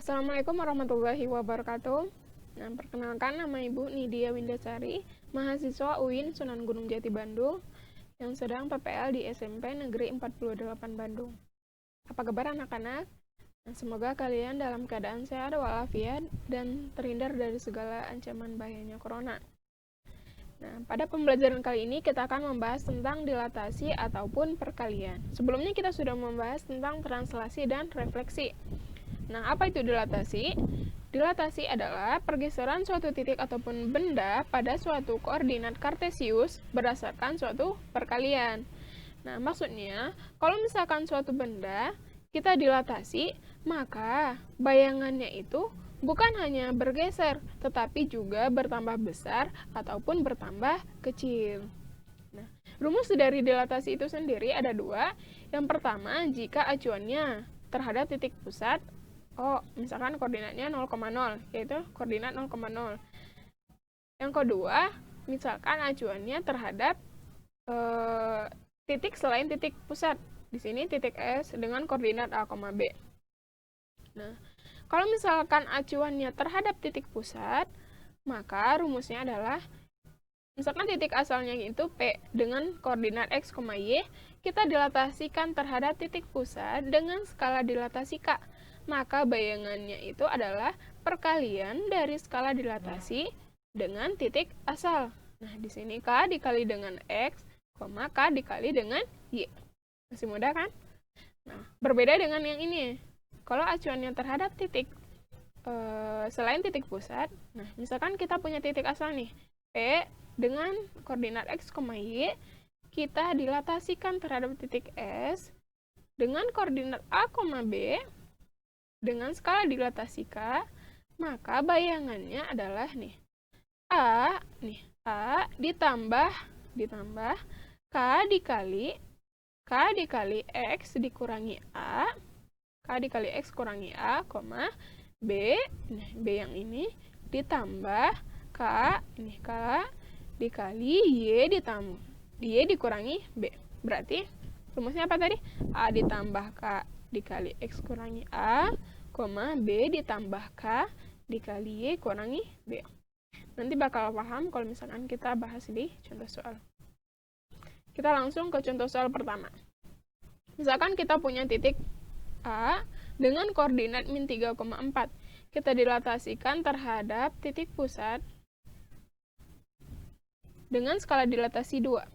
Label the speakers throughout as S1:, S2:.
S1: Assalamualaikum warahmatullahi wabarakatuh. Nah, perkenalkan, nama Ibu Nidia Windasari, mahasiswa UIN Sunan Gunung Jati Bandung, yang sedang PPL di SMP Negeri 48 Bandung. Apa kabar anak-anak? Nah, semoga kalian dalam keadaan sehat walafiat dan terhindar dari segala ancaman bahayanya corona. Nah, pada pembelajaran kali ini kita akan membahas tentang dilatasi ataupun perkalian. Sebelumnya kita sudah membahas tentang translasi dan refleksi. Nah, apa itu dilatasi? Dilatasi adalah pergeseran suatu titik ataupun benda pada suatu koordinat kartesius berdasarkan suatu perkalian. Nah, maksudnya, kalau misalkan suatu benda kita dilatasi, maka bayangannya itu bukan hanya bergeser, tetapi juga bertambah besar ataupun bertambah kecil. Nah, rumus dari dilatasi itu sendiri ada dua. Yang pertama, jika acuannya terhadap titik pusat, misalkan koordinatnya 0,0, yaitu koordinat 0,0. Yang kedua, misalkan acuannya terhadap titik selain titik pusat. Di sini titik S dengan koordinat A, B. Nah, kalau misalkan acuannya terhadap titik pusat, maka rumusnya adalah, misalkan titik asalnya itu P dengan koordinat X, Y, kita dilatasikan terhadap titik pusat dengan skala dilatasi K. Maka bayangannya itu adalah perkalian dari skala dilatasi dengan titik asal. Nah, di sini K dikali dengan X, K dikali dengan Y. Masih mudah kan? Nah, berbeda dengan yang ini. Kalau acuannya terhadap titik selain titik pusat, nah, misalkan kita punya titik asal nih, P dengan koordinat X, Y, kita dilatasikan terhadap titik S dengan koordinat A, B, dengan skala dilatasi K, maka bayangannya adalah A ditambah K dikali X dikurangi A, K dikali X kurangi A, B, yang ini ditambah K dikali Y dikurangi B. Berarti rumusnya apa tadi? A ditambah K dikali X kurangi A, B ditambah K dikali Y kurangi B. Nanti bakal paham kalau misalkan kita bahas di contoh soal. Kita langsung ke contoh soal pertama. Misalkan kita punya titik A dengan koordinat min 3,4. Kita dilatasikan terhadap titik pusat dengan skala dilatasi 2.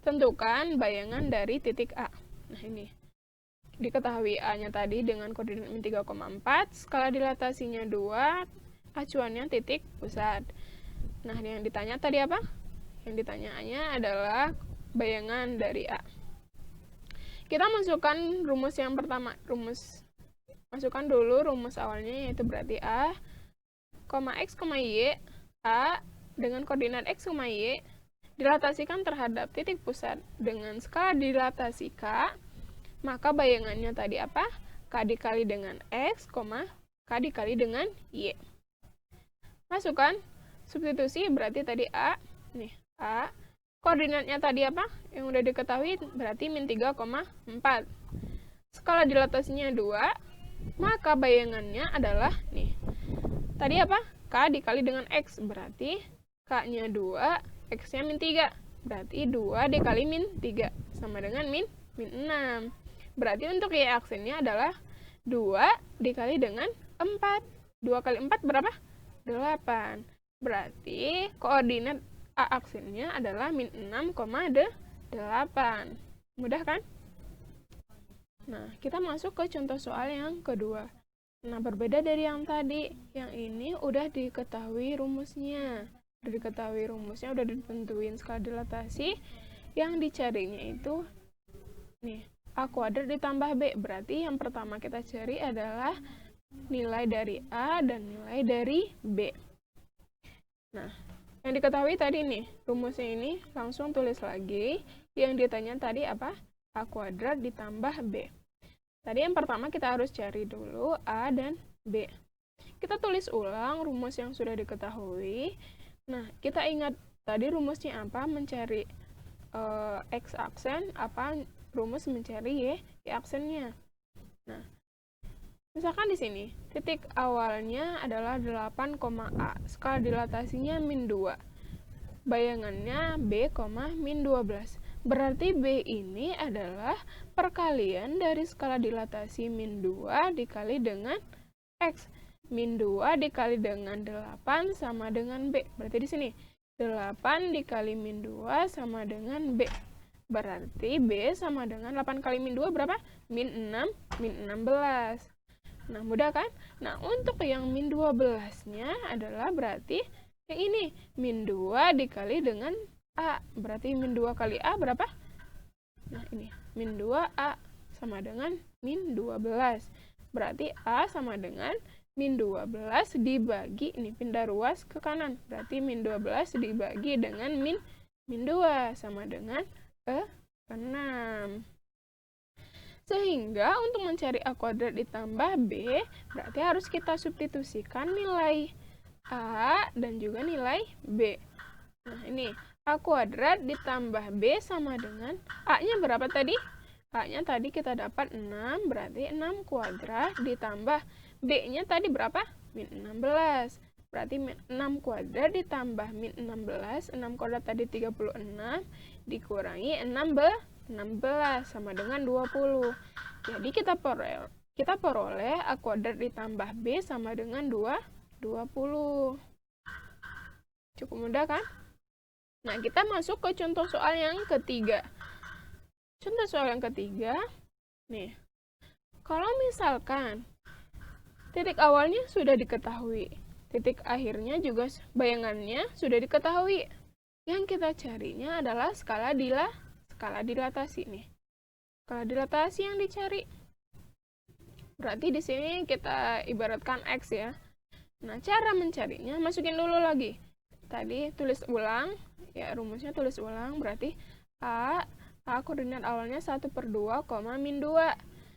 S1: Tentukan bayangan dari titik A. Nah, ini diketahui A-nya tadi dengan koordinat min 3,4, skala dilatasinya 2, acuannya titik pusat. Nah, yang ditanya tadi apa? Yang ditanyanya adalah bayangan dari A. Kita masukkan rumus yang pertama. Masukkan dulu rumus awalnya, yaitu berarti A, X, Y, A dengan koordinat X, Y dilatasikan terhadap titik pusat dengan skala dilatasi K. Maka bayangannya tadi apa? K dikali dengan X, K dikali dengan Y. Masukkan, substitusi, berarti tadi A. A. Koordinatnya tadi apa? Yang udah diketahui, berarti min 3,4. Skala dilatasinya 2, maka bayangannya adalah, tadi apa? K dikali dengan X, berarti K-nya 2, X-nya min 3. Berarti 2 dikali min 3, sama dengan min 6. Berarti untuk Y aksennya adalah 2 dikali dengan 4. 2 kali 4 berapa? 8. Berarti koordinat A aksennya adalah min 6,8. Mudah kan? Nah, kita masuk ke contoh soal yang kedua. Nah, berbeda dari yang tadi. Yang ini udah diketahui rumusnya. Udah ditentuin skala dilatasi. Yang dicarinya itu, A kuadrat ditambah B. Berarti yang pertama kita cari adalah nilai dari A dan nilai dari B. Nah, yang diketahui tadi rumusnya ini langsung tulis lagi. Yang ditanya tadi apa? A kuadrat ditambah B. Tadi yang pertama kita harus cari dulu A dan B. Kita tulis ulang rumus yang sudah diketahui. Nah, kita ingat tadi rumusnya apa? Mencari X aksen, apa rumus mencari Y aksennya. Nah, Misalkan di sini, titik awalnya adalah 8,A, skala dilatasinya min 2. Bayangannya B, min 12. Berarti B ini adalah perkalian dari skala dilatasi min 2 dikali dengan X. Min 2 dikali dengan 8 sama dengan B. Berarti di sini, 8 dikali min 2 sama dengan B. Berarti B sama dengan 8 kali min 2 berapa? Min 6, min 16. Nah, mudah kan? Nah, untuk yang min 12-nya adalah berarti yang ini, min 2 dikali dengan A. Berarti min 2 kali A berapa? Nah, ini, min 2A sama dengan min 12. Berarti A sama dengan min 12 dibagi, ini pindah ruas ke kanan. Berarti min 12 dibagi dengan min 2 sama dengan 6. Sehingga untuk mencari A kuadrat ditambah B, berarti harus kita substitusikan nilai A dan juga nilai B. Nah, ini A kuadrat ditambah B sama dengan A-nya berapa tadi? A-nya tadi kita dapat 6, berarti 6 kuadrat ditambah B-nya tadi berapa? Min 16. Berarti 6 kuadrat ditambah min 16, 6 kuadrat tadi 36, dikurangi 16 sama dengan 20. Jadi kita peroleh A kuadrat ditambah B sama dengan 20. Cukup mudah kan? Nah, kita masuk ke contoh soal yang ketiga. Contoh soal yang ketiga, nih. Kalau misalkan titik awalnya sudah diketahui, titik akhirnya juga bayangannya sudah diketahui. Yang kita carinya adalah skala dilatasi nih. Skala dilatasi yang dicari. Berarti di sini kita ibaratkan X ya. Nah, cara mencarinya masukin dulu lagi. Tadi tulis ulang, ya rumusnya tulis ulang, berarti A koordinat awalnya 1/2, min 2.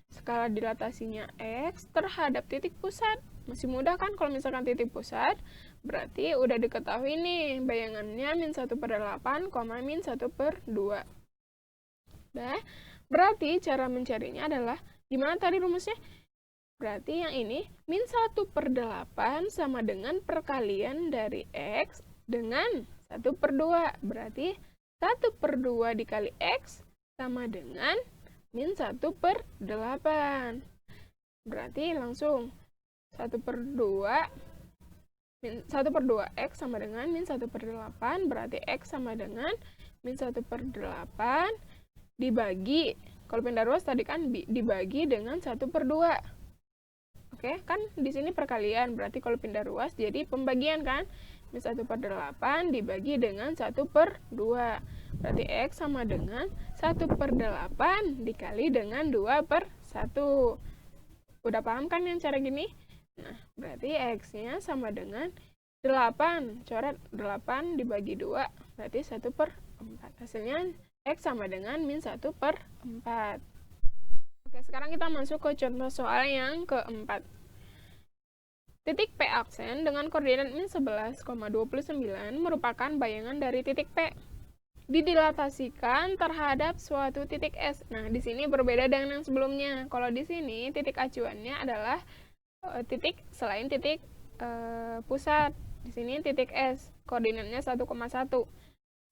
S1: Skala dilatasinya X terhadap titik pusat. Masih mudah kan kalau misalkan titik pusat, berarti udah diketahui nih, bayangannya min 1/8, min 1/2. Nah, berarti cara mencarinya adalah, gimana tadi rumusnya? Berarti yang ini, min 1/8 sama dengan perkalian dari X dengan 1/2. Berarti 1/2 dikali X sama dengan min 1/8. Berarti langsung 1/2 X sama dengan min 1/8. Berarti X sama dengan min 1/8 dibagi, kalau pindah ruas tadi kan dibagi dengan 1/2. Oke, kan di sini perkalian, berarti kalau pindah ruas jadi pembagian kan? Min 1/8 dibagi dengan 1/2. Berarti X sama dengan 1/8 dikali dengan 2/1. Udah paham kan yang cara gini? Nah, berarti X-nya sama dengan 8. Coret 8 dibagi 2, berarti 1/4. Hasilnya X sama dengan min 1/4. Oke, sekarang kita masuk ke contoh soal yang keempat. Titik P aksen dengan koordinat min 11,29 merupakan bayangan dari titik P. Didilatasikan terhadap suatu titik S. Nah, di sini berbeda dengan yang sebelumnya. Kalau di sini titik acuannya adalah titik selain titik pusat. Di sini titik S, koordinatnya 1,1.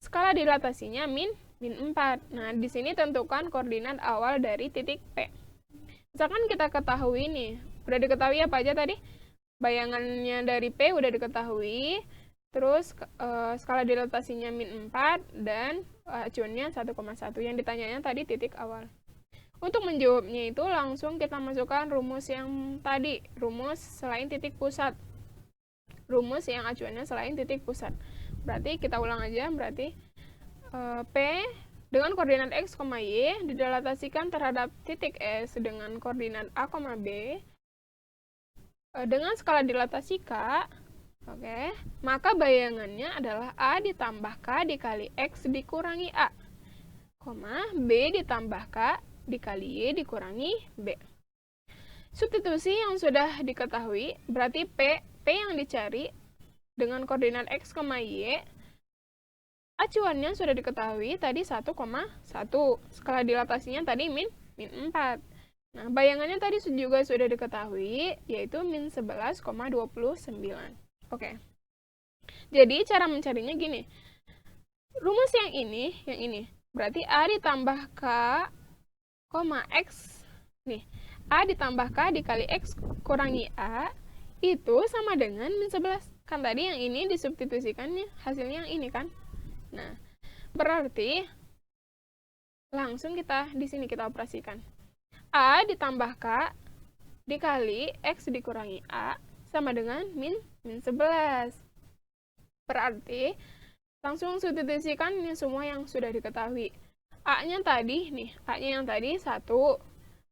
S1: Skala dilatasinya min 4. Nah, di sini tentukan koordinat awal dari titik P. Misalkan kita ketahui nih, udah diketahui apa aja tadi? Bayangannya dari P udah diketahui, terus skala dilatasinya min 4, dan acuannya 1,1. Yang ditanyanya tadi titik awal. Untuk menjawabnya itu langsung kita masukkan rumus yang tadi, rumus selain titik pusat. Rumus yang acuannya selain titik pusat. Berarti kita ulang aja, berarti P dengan koordinat X, Y didilatasikan terhadap titik S dengan koordinat A, B dengan skala dilatasi K. Oke, maka bayangannya adalah A ditambah K dikali X dikurangi A, B ditambah K dikali Y dikurangi B. Substitusi yang sudah diketahui, berarti P yang dicari dengan koordinat X, Y, acuannya sudah diketahui tadi 1,1. Skala dilatasinya tadi min 4. Nah, bayangannya tadi juga sudah diketahui, yaitu min 11,29. Oke. Jadi, cara mencarinya gini. Rumus yang ini. Berarti A ditambah K, X. Nih, A ditambah K dikali X kurangi A, itu sama dengan min 11. Kan tadi yang ini disubstitusikannya, hasilnya yang ini kan. Nah, berarti langsung di sini kita operasikan. A ditambah K dikali X dikurangi A sama dengan min 11. Berarti langsung substitusikan ini semua yang sudah diketahui. A-nya tadi, nih, A-nya yang tadi 1.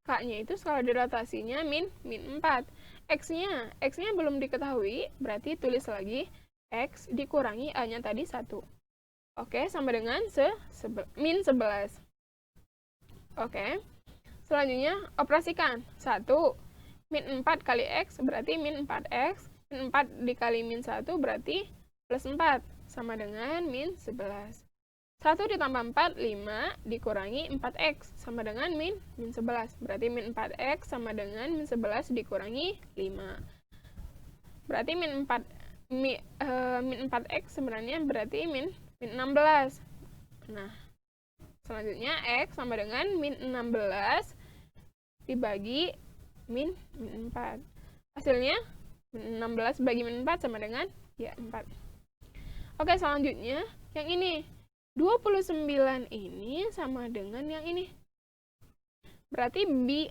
S1: K-nya itu skala dilatasinya min 4. X-nya belum diketahui, berarti tulis lagi X dikurangi A-nya tadi 1. Oke, sama dengan min 11. Oke. Selanjutnya, operasikan. 1, min 4 kali X berarti min 4X. Min 4 dikali min 1 berarti plus 4. Sama dengan min 11. 1 ditambah 4, 5, dikurangi 4X. Sama dengan min 11. Berarti min 4X sama dengan min 11 dikurangi 5. Berarti min 4X sebenarnya berarti min 16. Nah, selanjutnya X sama dengan min 16 dibagi min 4. Hasilnya min 16 bagi min 4 sama dengan ya 4. Oke, selanjutnya yang ini. 29 ini sama dengan yang ini. Berarti B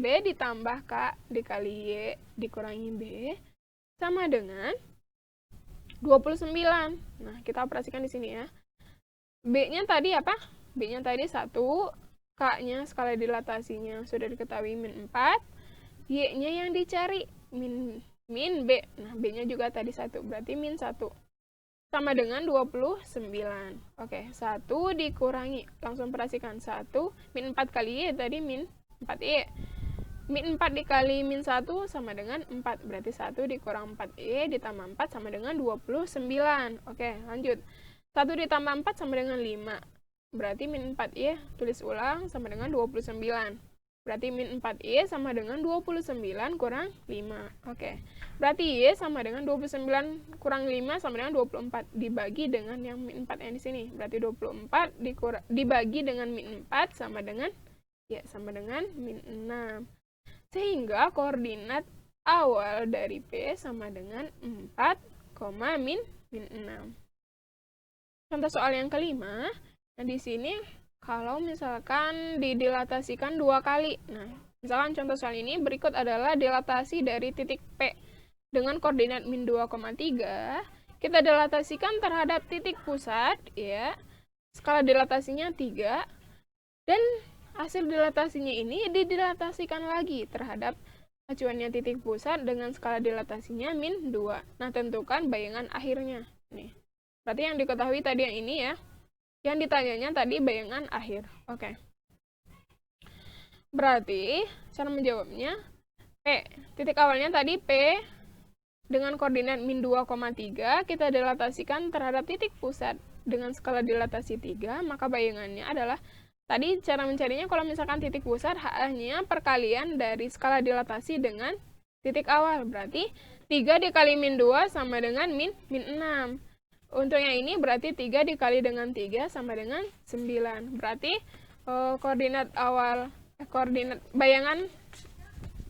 S1: ditambah K dikali Y dikurangi B sama dengan 29. Nah, kita operasikan di sini ya. B-nya tadi apa? B-nya tadi 1, K-nya skala dilatasinya sudah diketahui min 4, Y-nya yang dicari min B. Nah, B-nya juga tadi 1, berarti min 1. Sama dengan 29. Oke, 1 dikurangi, langsung perhatikan 1, min 4 kali Y tadi min 4Y. Min 4 dikali min 1 sama dengan 4, berarti 1 dikurang 4Y ditambah 4 sama dengan 29. Oke, lanjut. 1 ditambah 4 sama dengan 5. Berarti min 4Y, tulis ulang, sama dengan 29. Berarti min 4Y sama dengan 29 kurang 5. Oke. Berarti Y sama dengan 29 kurang 5 sama dengan 24. Dibagi dengan yang min 4 yang di sini. Berarti 24 dibagi dengan min 4 sama dengan min 6. Sehingga koordinat awal dari P sama dengan 4, min 6. Contoh soal yang kelima, nah di sini kalau misalkan didilatasikan 2 kali. Nah, misalkan contoh soal ini berikut adalah dilatasi dari titik P dengan koordinat min 2,3. Kita dilatasikan terhadap titik pusat, ya. Skala dilatasinya 3. Dan hasil dilatasinya ini didilatasikan lagi terhadap acuannya titik pusat dengan skala dilatasinya min 2. Nah, tentukan bayangan akhirnya. Nih. Berarti yang diketahui tadi yang ini ya. Yang ditanyanya tadi bayangan akhir. Oke. Berarti cara menjawabnya P. Titik awalnya tadi P dengan koordinat min 2,3 kita dilatasikan terhadap titik pusat dengan skala dilatasi 3, maka bayangannya adalah tadi cara mencarinya kalau misalkan titik pusat hanya perkalian dari skala dilatasi dengan titik awal. Berarti 3 dikali min 2 sama dengan min 6. Untuk yang ini berarti 3 dikali dengan 3 sama dengan 9. Berarti koordinat bayangan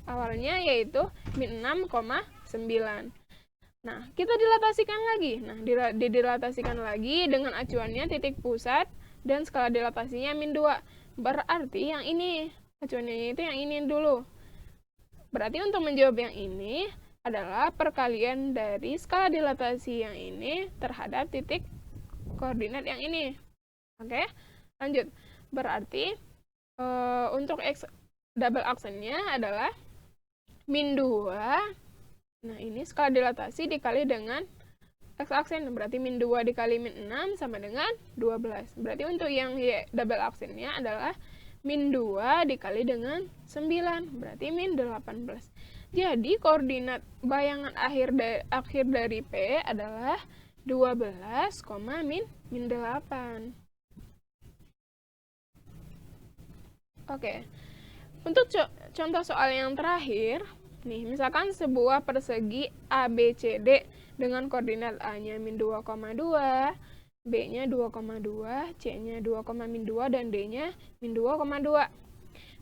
S1: awalnya yaitu min 6,9. Nah, kita dilatasikan lagi. Nah, dilatasikan lagi dengan acuannya titik pusat dan skala dilatasinya min 2. Berarti yang ini, acuannya itu yang ini dulu. Berarti untuk menjawab yang ini adalah perkalian dari skala dilatasi yang ini terhadap titik koordinat yang ini. Oke, lanjut. Berarti untuk X double aksennya adalah min 2. Nah, ini skala dilatasi dikali dengan X aksen. Berarti min 2 dikali min 6 sama dengan 12. Berarti untuk yang Y double aksennya adalah min 2 dikali dengan 9. Berarti min 18. Jadi, koordinat bayangan akhir dari P adalah 12, min 8. Oke. Untuk contoh soal yang terakhir, nih, misalkan sebuah persegi ABCD dengan koordinat A-nya min 2,2, B-nya 2,2, C-nya 2,2, dan D-nya min 2,2.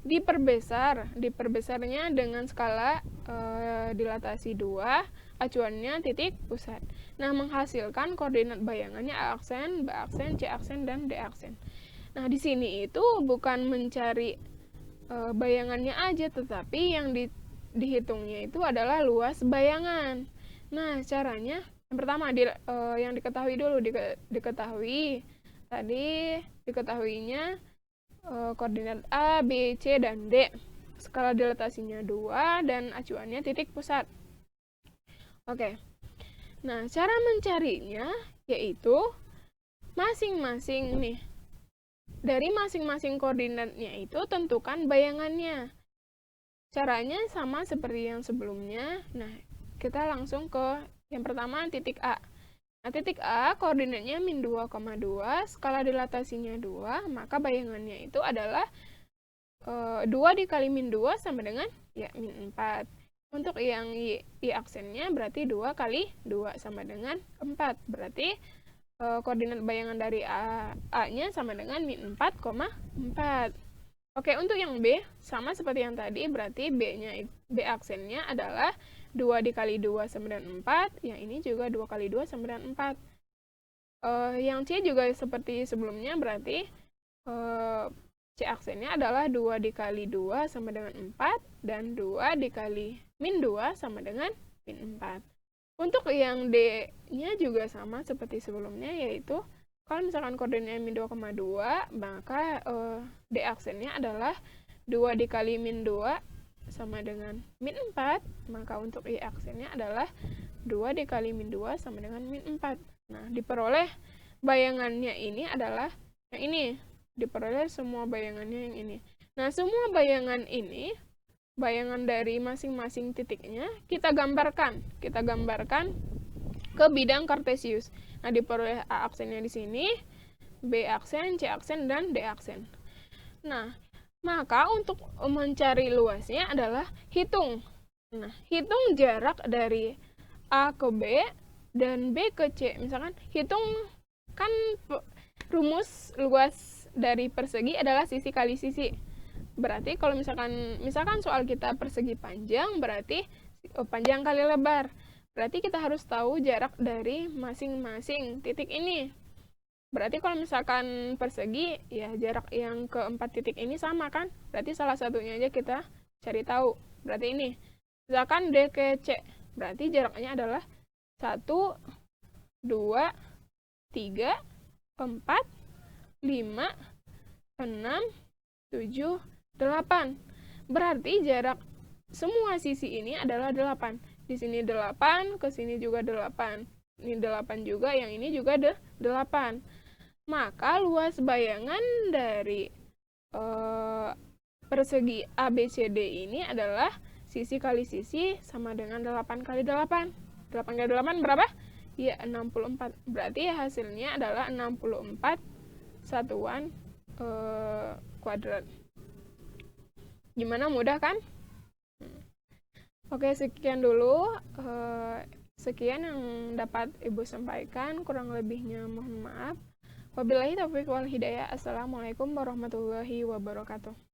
S1: Diperbesarnya dengan skala dilatasi 2, acuannya titik pusat. Nah, menghasilkan koordinat bayangannya A aksen, B aksen, C aksen, dan D aksen. Nah, di sini itu bukan mencari bayangannya aja, tetapi yang dihitungnya itu adalah luas bayangan. Nah, caranya yang pertama yang diketahui dulu, diketahuinya koordinat A, B, C, dan D. Skala dilatasinya 2 dan acuannya titik pusat. Oke. Nah, cara mencarinya yaitu masing-masing nih. Dari masing-masing koordinatnya itu tentukan bayangannya. Caranya sama seperti yang sebelumnya. Nah, kita langsung ke yang pertama, titik A. Nah, titik A koordinatnya min 2,2, skala dilatasinya 2, maka bayangannya itu adalah 2 dikali min 2 sama dengan ya min 4. Untuk yang Y aksennya berarti 2 kali 2 sama dengan 4. Berarti koordinat bayangan dari A-nya sama dengan min 4,4. Oke, untuk yang B, sama seperti yang tadi, berarti B aksennya adalah 2 dikali 2 sama dengan 4, yang ini juga 2 kali 2 sama dengan 4. Yang C juga seperti sebelumnya, berarti C aksennya adalah 2 dikali 2 sama dengan 4, dan 2 dikali min 2 sama dengan min 4. Untuk yang D-nya juga sama seperti sebelumnya, yaitu kalau misalkan koordinatnya min 2,2, maka D aksennya adalah 2 dikali min 2 sama dengan min 4, maka untuk Y aksennya adalah 2 dikali min 2 sama dengan min 4. Nah, diperoleh bayangannya ini adalah yang ini. Diperoleh semua bayangannya yang ini. Nah, semua bayangan ini, bayangan dari masing-masing titiknya, kita gambarkan ke bidang kartesius. Nah, diperoleh A aksennya di sini, B aksen, C aksen, dan D aksen. Nah, maka untuk mencari luasnya adalah hitung. Nah, hitung jarak dari A ke B dan B ke C. Misalkan hitung, kan rumus luas dari persegi adalah sisi kali sisi. Berarti kalau misalkan soal kita persegi panjang, berarti panjang kali lebar. Berarti kita harus tahu jarak dari masing-masing titik ini. Berarti kalau misalkan persegi, ya jarak yang keempat titik ini sama kan? Berarti salah satunya aja kita cari tahu. Berarti ini. Misalkan D ke C. Berarti jaraknya adalah 1, 2, 3, 4, 5, 6, 7, 8. Berarti jarak semua sisi ini adalah 8. Di sini 8, ke sini juga 8. Ini 8 juga, yang ini juga 8. Maka luas bayangan dari persegi ABCD ini adalah sisi kali sisi sama dengan 8 kali 8. 8 kali 8 berapa? Ya, 64. Berarti hasilnya adalah 64 satuan kuadrat. Gimana, mudah kan? Oke, sekian dulu. Sekian yang dapat Ibu sampaikan. Kurang lebihnya mohon maaf. Wabillahi taufiq wal hidayah. Assalamualaikum warahmatullahi wabarakatuh.